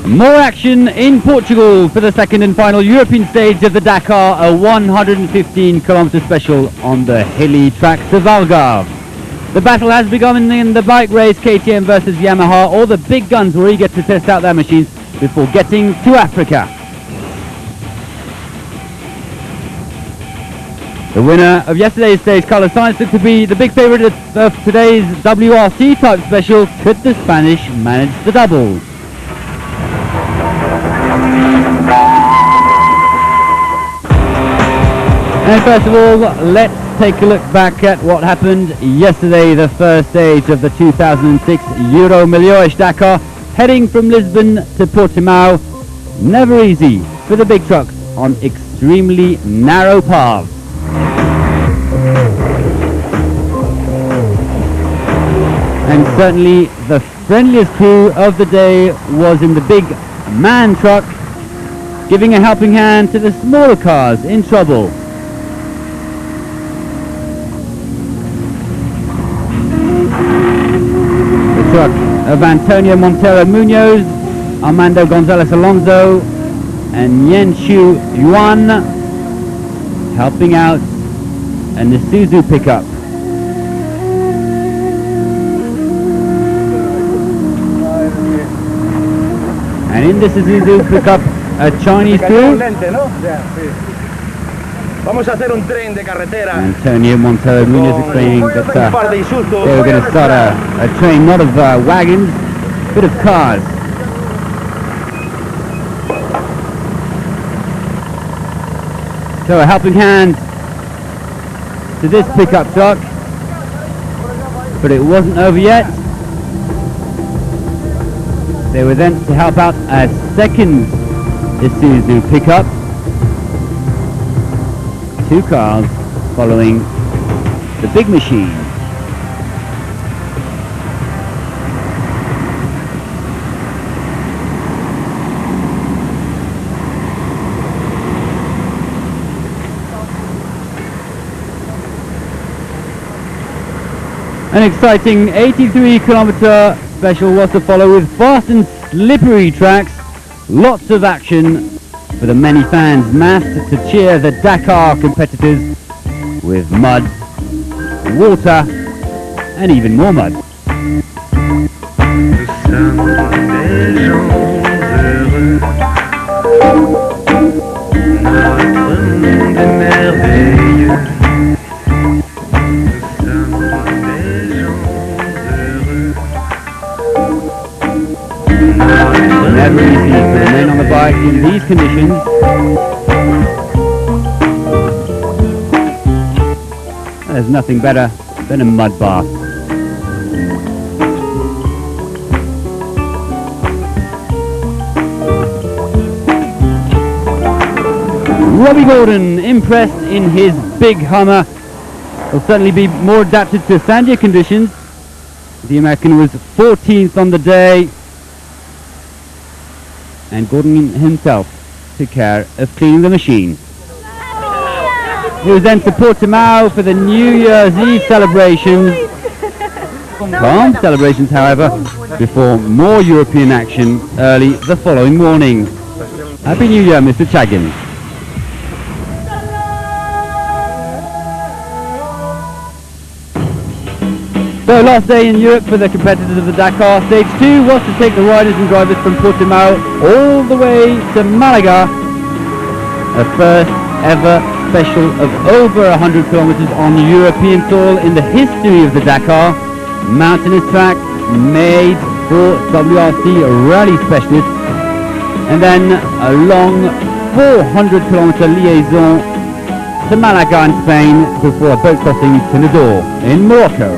More action in Portugal for the second and final European stage of the Dakar, a 115-kilometer special on the hilly tracks of Algarve. The battle has begun in the bike race, KTM versus Yamaha. All the big guns were eager to test out their machines before getting to Africa. The winner of yesterday's stage, Carlos Sainz, looked to be the big favourite of today's WRC type special. Could the Spanish manage the doubles? And first of all, let's take a look back at what happened yesterday, the first stage of the 2006 Euro Milhões Dakar, heading from Lisbon to Portimao. Never easy for the big trucks on extremely narrow paths. And certainly the friendliest crew of the day was in the big MAN truck, giving a helping hand to the smaller cars in trouble. The truck of Antonio Montero Munoz, Armando Gonzalez Alonso and Yenshu Yuan helping out an Isuzu pickup. And in this Isuzu pickup, a Chinese crew. Antonio Montero Munoz explaining that they were going to start a train, not of wagons, but of cars. So a helping hand to this pickup truck, but it wasn't over yet. They were then to help out a second Isuzu pickup. Two cars following the big machine. An exciting 83-kilometer special was to follow with fast and slippery tracks. Lots of action for the many fans massed to cheer the Dakar competitors with mud, water and even more mud. Never easy for the men on the bike in these conditions. There's nothing better than a mud bath. Robbie Gordon, impressed in his big Hummer, will certainly be more adapted to sandier conditions. The American was 14th on the day, and Gordon himself took care of cleaning the machine. He was then to Portimao for the New Year's Eve celebrations. Calm celebrations, however, before more European action early the following morning. Happy New Year, Mr. Chagin. So last day in Europe for the competitors of the Dakar. Stage 2 was to take the riders and drivers from Portimao all the way to Malaga. A first ever special of over 100 kilometers on European soil in the history of the Dakar. Mountainous track made for WRC rally specialists. And then a long 400 kilometer liaison to Malaga in Spain before a boat crossing to Nador in Morocco.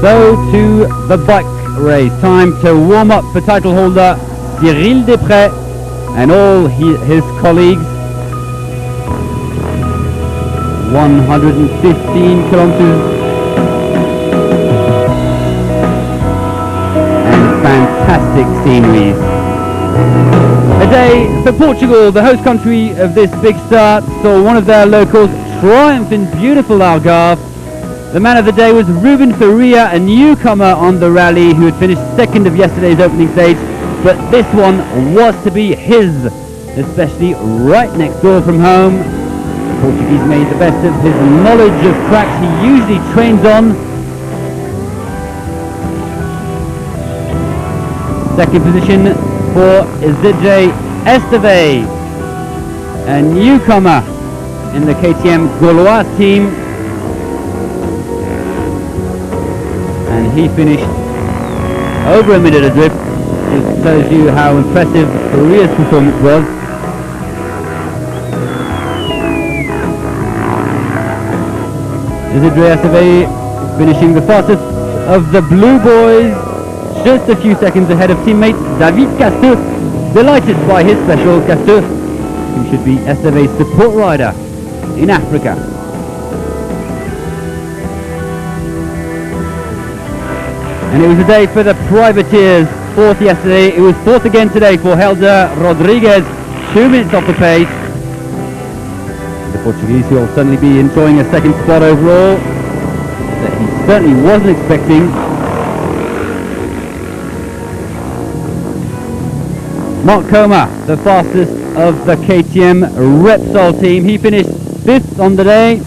So to the bike race, time to warm up for title holder Cyril Desprez and all his colleagues. 115 kilometers and fantastic sceneries A day for Portugal, the host country of this big start, saw one of their locals triumph in beautiful Algarve. The man of the day was Ruben Faria, a newcomer on the rally who had finished second of yesterday's opening stage, but this one was to be his, especially right next door from home. The Portuguese made the best of his knowledge of tracks he usually trains on. Second position for Isidre Esteve, a newcomer in the KTM Gaulois team, and he finished over a minute adrift. It tells you how impressive Faria's performance was. Isidre Esteve finishing the fastest of the Blue Boys, just a few seconds ahead of teammate David Casteux, delighted by his special. Casteux, who should be Esteve's support rider in Africa. And it was a day for the privateers. Fourth yesterday, it was fourth again today for Helder Rodriguez, 2 minutes off the pace. The Portuguese will certainly be enjoying a second spot overall that he certainly wasn't expecting. Mark Coma, the fastest of the KTM Repsol team, he finished fifth on the day,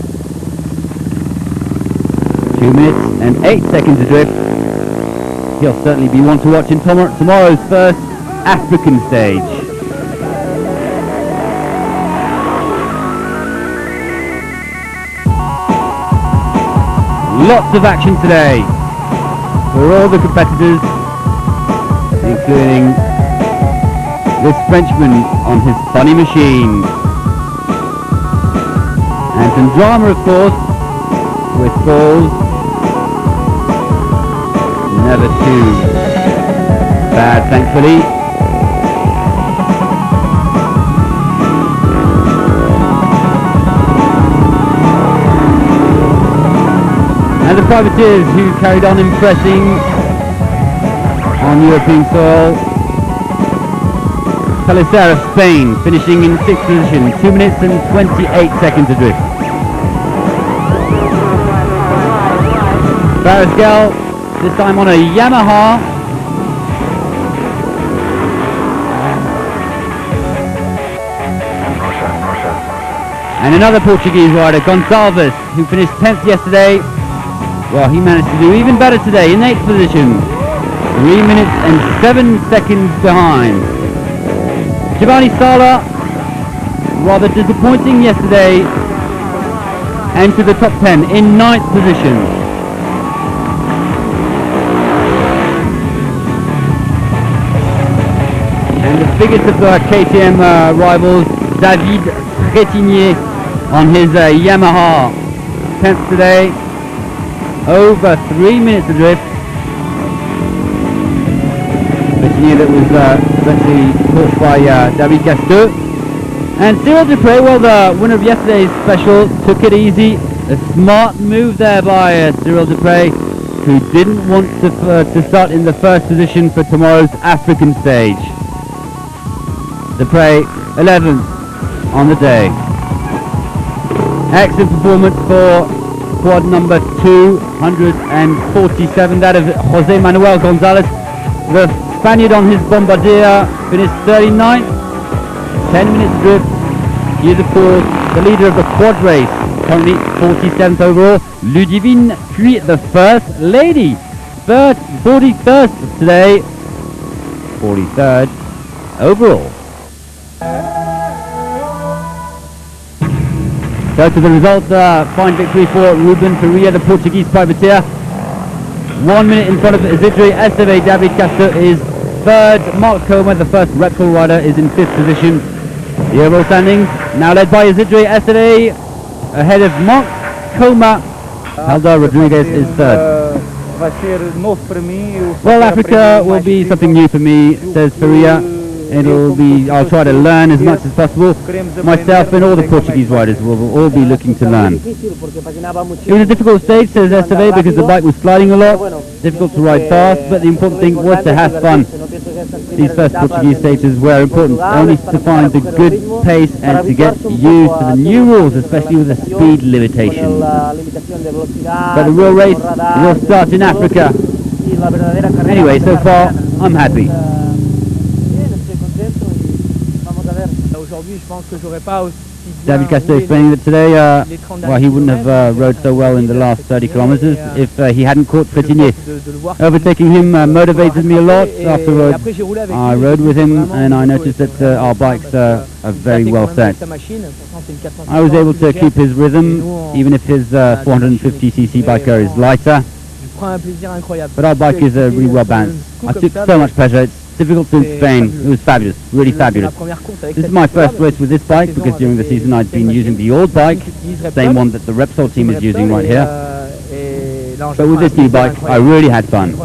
2 minutes and 8 seconds adrift. He'll certainly be one to watch in tomorrow's first African stage. Lots of action today for all the competitors, including this Frenchman on his funny machine. And some drama, of course, with falls. Never too bad, thankfully. And the privateers who carried on impressing on European soil. Palicer of Spain finishing in 6th position, 2 minutes and 28 seconds adrift. Barascal, this time on a Yamaha. And another Portuguese rider, Gonçalves, who finished 10th yesterday. Well, he managed to do even better today in 8th position, 3 minutes and 7 seconds behind. Giovanni Sala, rather disappointing yesterday, entered the top 10 in 9th position. And the biggest of the KTM rivals, David Trétignier, on his Yamaha, 10th today, over 3 minutes adrift. Trétignier that was eventually caught by David Casteux. And Cyril Dupré, well, the winner of yesterday's special, took it easy. A smart move there by Cyril Dupré, who didn't want to start in the first position for tomorrow's African stage. Dupré, 11th on the day. Excellent performance for squad number 247, that of José Manuel González. The Spaniard on his Bombardier finished 39th, 10 minutes drift. He is, of course, the leader of the quad race, currently 47th overall. Ludivine Puy, the first lady, 41st today, 43rd overall. So to the result, fine victory for Ruben Faria, the Portuguese privateer. 1 minute in front of Isidre Esteve. David Casteux is third. Mark Coma, the first Repsol rider, is in 5th position. The overall standings now led by Isidre Esteve, ahead of Mark Coma. Helder Rodriguez is third. Well, Africa will be something new for me, says Faria. I'll try to learn as much as possible. Myself and all the Portuguese riders will all be looking to learn. It was a difficult stage, says Esteve, because the bike was sliding a lot. Difficult to ride fast, but the important thing was to have fun. These first Portuguese stages were important only to find the good pace and to get used to the new rules, especially with the speed limitations. But the real race will start in Africa. Anyway, so far, I'm happy. David Castor explaining that today, well, he wouldn't have rode so well in the last 30 kilometers if he hadn't caught Frétinier. Overtaking him motivated me a lot. Afterwards, I rode with him and I noticed that our bikes are very well set. I was able to keep his rhythm, even if his 450cc biker is lighter. But our bike is really well balanced. I took so much pleasure. It's difficult in Spain. It was fabulous, really fabulous. This is my first race with this bike because during the season I'd been using the old bike, same one that the Repsol team is using right here. But with this new bike, I really had fun.